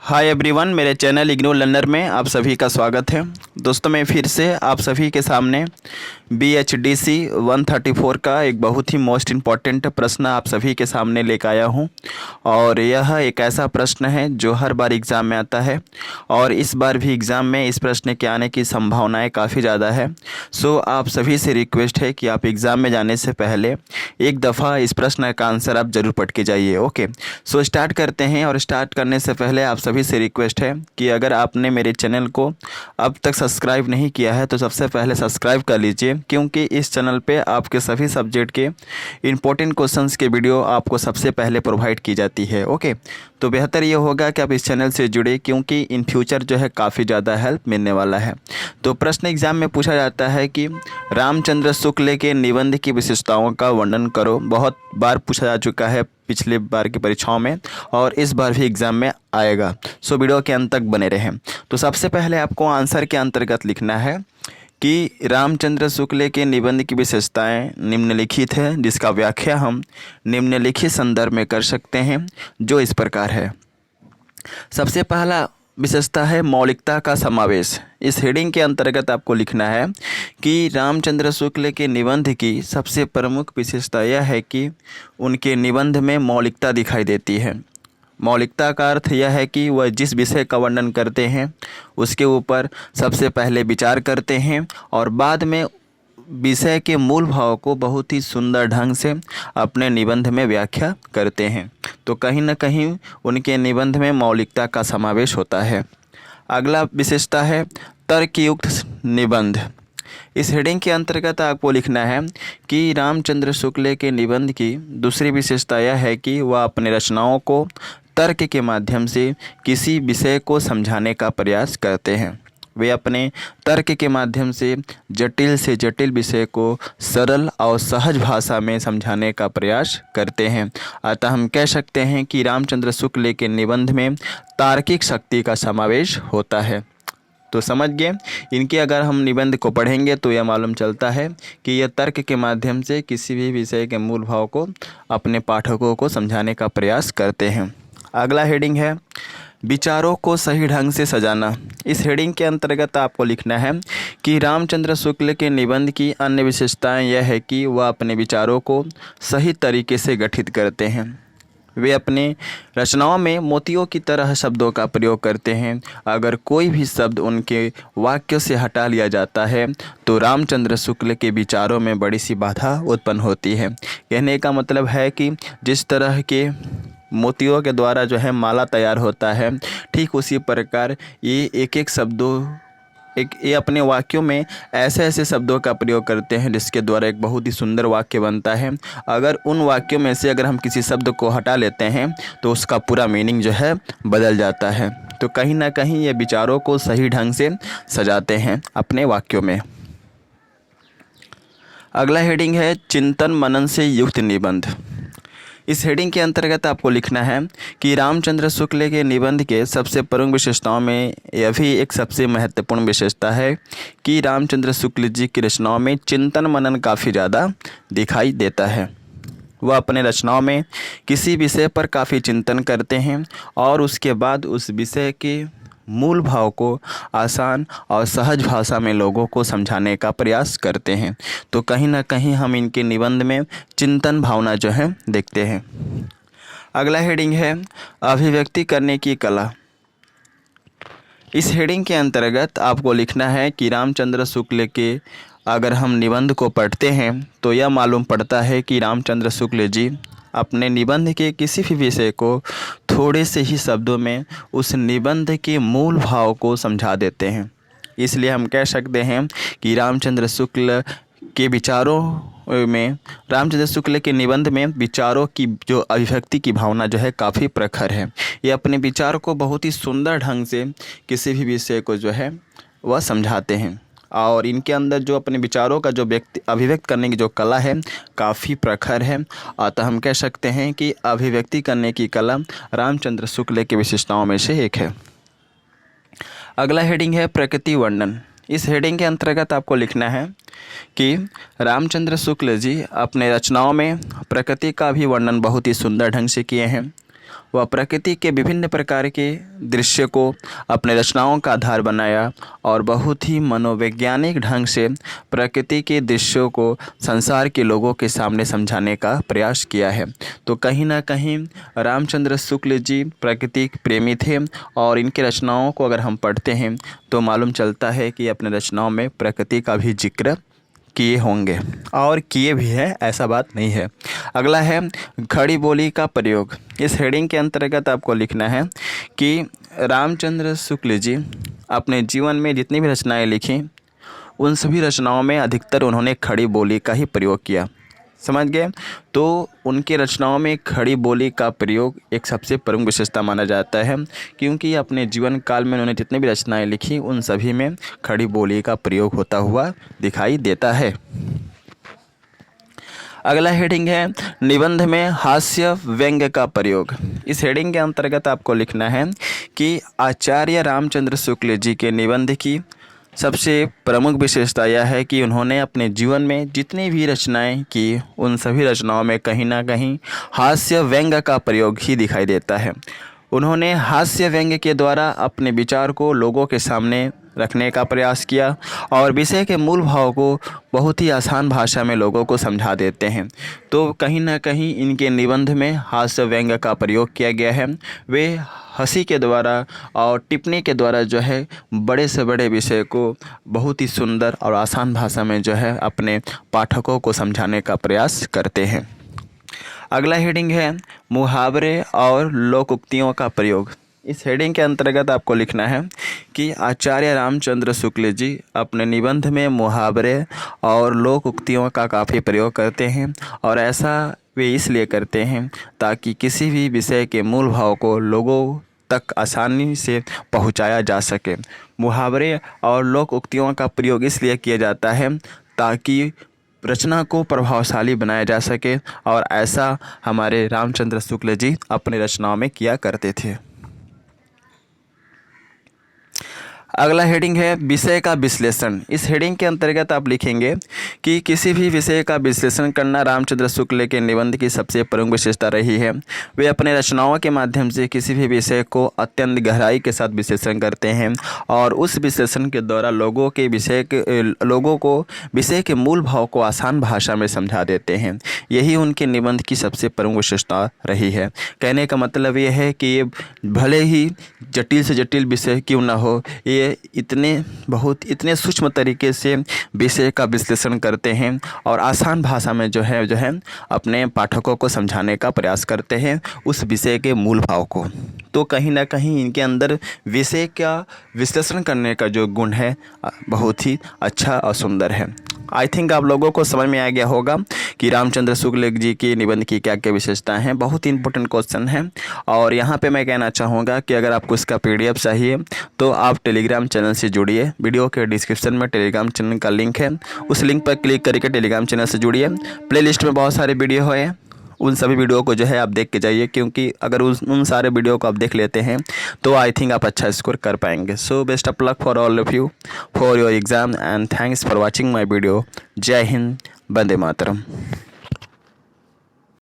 Hi everyone, मेरे channel IGNOU learner में आप सभी का स्वागत है। दोस्तों, मैं फिर से आप सभी के सामने BHDC 134 का एक बहुत ही मोस्ट इम्पॉर्टेंट प्रश्न आप सभी के सामने लेकर आया हूं। और यह एक ऐसा प्रश्न है जो हर बार एग्ज़ाम में आता है और इस बार भी एग्ज़ाम में इस प्रश्न के आने की संभावनाएं काफ़ी ज़्यादा है। सो आप सभी से रिक्वेस्ट है कि आप एग्ज़ाम में जाने से पहले एक दफ़ा इस प्रश्न का आंसर आप ज़रूर पढ़ के जाइए। ओके, सो स्टार्ट करते हैं। और स्टार्ट करने से पहले आप सभी से रिक्वेस्ट है कि अगर आपने मेरे चैनल को अब तक सब्सक्राइब नहीं किया है तो सबसे पहले सब्सक्राइब कर लीजिए, क्योंकि इस चैनल पे आपके सभी सब्जेक्ट के इम्पोर्टेंट क्वेश्चंस के वीडियो आपको सबसे पहले प्रोवाइड की जाती है। ओके, तो बेहतर ये होगा कि आप इस चैनल से जुड़े, क्योंकि इन फ्यूचर जो है काफ़ी ज़्यादा हेल्प मिलने वाला है। तो प्रश्न एग्जाम में पूछा जाता है कि रामचंद्र शुक्ल के निबंध की विशेषताओं का वर्णन करो। बहुत बार पूछा जा चुका है पिछले बार की परीक्षाओं में और इस बार भी एग्ज़ाम में आएगा। सो वीडियो के अंत तक बने रहें। तो सबसे पहले आपको आंसर के अंतर्गत लिखना है कि रामचंद्र शुक्ल के निबंध की विशेषताएं निम्नलिखित है, जिसका व्याख्या हम निम्नलिखित संदर्भ में कर सकते हैं, जो इस प्रकार है। सबसे पहला विशेषता है मौलिकता का समावेश। इस हेडिंग के अंतर्गत आपको लिखना है कि रामचंद्र शुक्ल के निबंध की सबसे प्रमुख विशेषता यह है कि उनके निबंध में मौलिकता दिखाई देती है। मौलिकता का अर्थ यह है कि वह जिस विषय का वर्णन करते हैं उसके ऊपर सबसे पहले विचार करते हैं और बाद में विषय के मूल भाव को बहुत ही सुंदर ढंग से अपने निबंध में व्याख्या करते हैं। तो कहीं न कहीं उनके निबंध में मौलिकता का समावेश होता है। अगला विशेषता है तर्कयुक्त निबंध। इस हेडिंग के अंतर्गत आपको लिखना है कि रामचंद्र शुक्ल के निबंध की दूसरी विशेषता यह है कि वह अपने रचनाओं को तर्क के माध्यम से किसी विषय को समझाने का प्रयास करते हैं। वे अपने तर्क के माध्यम से जटिल विषय को सरल और सहज भाषा में समझाने का प्रयास करते हैं। अतः हम कह सकते हैं कि रामचंद्र शुक्ल के निबंध में तार्किक शक्ति का समावेश होता है। तो समझ गए, इनके अगर हम निबंध को पढ़ेंगे तो यह मालूम चलता है कि यह तर्क के माध्यम से किसी भी विषय के मूल भाव को अपने पाठकों को समझाने का प्रयास करते हैं। अगला हेडिंग है विचारों को सही ढंग से सजाना। इस हेडिंग के अंतर्गत आपको लिखना है कि रामचंद्र शुक्ल के निबंध की अन्य विशेषताएं यह है कि वह अपने विचारों को सही तरीके से गठित करते हैं। वे अपने रचनाओं में मोतियों की तरह शब्दों का प्रयोग करते हैं। अगर कोई भी शब्द उनके वाक्य से हटा लिया जाता है तो रामचंद्र शुक्ल के विचारों में बड़ी सी बाधा उत्पन्न होती है। कहने का मतलब है कि जिस तरह के मोतियों के द्वारा जो है माला तैयार होता है, ठीक उसी प्रकार ये एक शब्दों ये अपने वाक्यों में ऐसे शब्दों का प्रयोग करते हैं जिसके द्वारा एक बहुत ही सुंदर वाक्य बनता है। अगर उन वाक्यों में से अगर हम किसी शब्द को हटा लेते हैं तो उसका पूरा मीनिंग जो है बदल जाता है। तो कहीं ना कहीं ये विचारों को सही ढंग से सजाते हैं अपने वाक्यों में। अगला हेडिंग है चिंतन मनन से युक्त निबंध। इस हेडिंग के अंतर्गत आपको लिखना है कि रामचंद्र शुक्ल के निबंध के सबसे प्रमुख विशेषताओं में यह भी एक सबसे महत्वपूर्ण विशेषता है कि रामचंद्र शुक्ल जी की रचनाओं में चिंतन मनन काफ़ी ज़्यादा दिखाई देता है। वह अपने रचनाओं में किसी विषय पर काफ़ी चिंतन करते हैं और उसके बाद उस विषय के मूल भाव को आसान और सहज भाषा में लोगों को समझाने का प्रयास करते हैं। तो कहीं ना कहीं हम इनके निबंध में चिंतन भावना जो है देखते हैं। अगला हेडिंग है अभिव्यक्ति करने की कला। इस हेडिंग के अंतर्गत आपको लिखना है कि रामचंद्र शुक्ल के अगर हम निबंध को पढ़ते हैं तो यह मालूम पड़ता है कि रामचंद्र शुक्ल जी अपने निबंध के किसी भी विषय को थोड़े से ही शब्दों में उस निबंध के मूल भाव को समझा देते हैं। इसलिए हम कह सकते हैं कि रामचंद्र शुक्ल के निबंध में विचारों की जो अभिव्यक्ति की भावना जो है काफ़ी प्रखर है। ये अपने विचार को बहुत ही सुंदर ढंग से किसी भी विषय को जो है वह समझाते हैं और इनके अंदर जो अपने विचारों का जो अभिव्यक्त करने की जो कला है काफ़ी प्रखर है। अतः हम कह सकते हैं कि अभिव्यक्ति करने की कला रामचंद्र शुक्ल की विशेषताओं में से एक है। अगला हेडिंग है प्रकृति वर्णन। इस हेडिंग के अंतर्गत आपको लिखना है कि रामचंद्र शुक्ल जी अपने रचनाओं में प्रकृति का भी वर्णन बहुत ही सुंदर ढंग से किए हैं वह प्रकृति के विभिन्न प्रकार के दृश्य को अपने रचनाओं का आधार बनाया और बहुत ही मनोवैज्ञानिक ढंग से प्रकृति के दृश्यों को संसार के लोगों के सामने समझाने का प्रयास किया है। तो कहीं ना कहीं रामचंद्र शुक्ल जी प्रकृति प्रेमी थे और इनके रचनाओं को अगर हम पढ़ते हैं तो मालूम चलता है कि अपने रचनाओं में प्रकृति का भी जिक्र किए होंगे और किए भी है, ऐसा बात नहीं है। अगला है खड़ी बोली का प्रयोग। इस हेडिंग के अंतर्गत आपको लिखना है कि रामचंद्र शुक्ल जी अपने जीवन में जितनी भी रचनाएं लिखी उन सभी रचनाओं में अधिकतर उन्होंने खड़ी बोली का ही प्रयोग किया। समझ गए? तो उनके रचनाओं में खड़ी बोली का प्रयोग एक सबसे प्रमुख विशेषता माना जाता है, क्योंकि अपने जीवन काल में उन्होंने जितनी भी रचनाएं लिखी उन सभी में खड़ी बोली का प्रयोग होता हुआ दिखाई देता है। अगला हेडिंग है निबंध में हास्य व्यंग्य का प्रयोग। इस हेडिंग के अंतर्गत आपको लिखना है कि आचार्य रामचंद्र शुक्ल जी के निबंध की सबसे प्रमुख विशेषता यह है कि उन्होंने अपने जीवन में जितनी भी रचनाएं की उन सभी रचनाओं में कहीं ना कहीं हास्य व्यंग्य का प्रयोग ही दिखाई देता है। उन्होंने हास्य व्यंग्य के द्वारा अपने विचार को लोगों के सामने रखने का प्रयास किया और विषय के मूल भाव को बहुत ही आसान भाषा में लोगों को समझा देते हैं। तो कहीं ना कहीं इनके निबंध में हास्य व्यंग्य का प्रयोग किया गया है। वे हंसी के द्वारा और टिप्पणी के द्वारा जो है बड़े से बड़े विषय को बहुत ही सुंदर और आसान भाषा में जो है अपने पाठकों को समझाने का प्रयास करते हैं। अगला हेडिंग है मुहावरे और लोकोक्तियों का प्रयोग। इस हेडिंग के अंतर्गत आपको लिखना है कि आचार्य रामचंद्र शुक्ल जी अपने निबंध में मुहावरे और लोकोक्तियों का काफ़ी प्रयोग करते हैं और ऐसा वे इसलिए करते हैं ताकि किसी भी विषय के मूल भाव को लोगों तक आसानी से पहुंचाया जा सके। मुहावरे और लोकोक्तियों का प्रयोग इसलिए किया जाता है ताकि रचना को प्रभावशाली बनाया जा सके और ऐसा हमारे रामचंद्र शुक्ल जी अपनी रचनाओं में किया करते थे। अगला हेडिंग है विषय का विश्लेषण। इस हेडिंग के अंतर्गत आप लिखेंगे कि किसी भी विषय का विश्लेषण करना रामचंद्र शुक्ल के निबंध की सबसे प्रमुख विशेषता रही है। वे अपने रचनाओं के माध्यम से किसी भी विषय को अत्यंत गहराई के साथ विश्लेषण करते हैं और उस विश्लेषण के द्वारा लोगों को विषय के मूल भाव को आसान भाषा में समझा देते हैं। यही उनके निबंध की सबसे प्रमुख विशेषता रही है। कहने का मतलब ये है कि ये भले ही जटिल से जटिल विषय क्यों ना हो, ये इतने सूक्ष्म तरीके से विषय का विश्लेषण करते हैं और आसान भाषा में जो है अपने पाठकों को समझाने का प्रयास करते हैं उस विषय के मूल भाव को। तो कहीं ना कहीं इनके अंदर विषय का विश्लेषण करने का जो गुण है बहुत ही अच्छा और सुंदर है। आई थिंक आप लोगों को समझ में आ गया होगा कि रामचंद्र शुक्ल जी की निबंध की क्या क्या विशेषताएं हैं। बहुत ही इंपॉर्टेंट क्वेश्चन है और यहाँ पे मैं कहना चाहूँगा कि अगर आपको इसका PDF चाहिए तो आप टेलीग्राम चैनल से जुड़िए। वीडियो के डिस्क्रिप्शन में टेलीग्राम चैनल का लिंक है, उस लिंक पर क्लिक करके टेलीग्राम चैनल से जुड़िए। प्लेलिस्ट में बहुत सारे वीडियो है, उन सभी वीडियो को जो है आप देख के जाइए, क्योंकि अगर उन सारे वीडियो को आप देख लेते हैं तो आई थिंक आप अच्छा स्कोर कर पाएंगे। So best of luck for all of you for your exam and thanks for watching my video. जय हिंद, वंदे मातरम।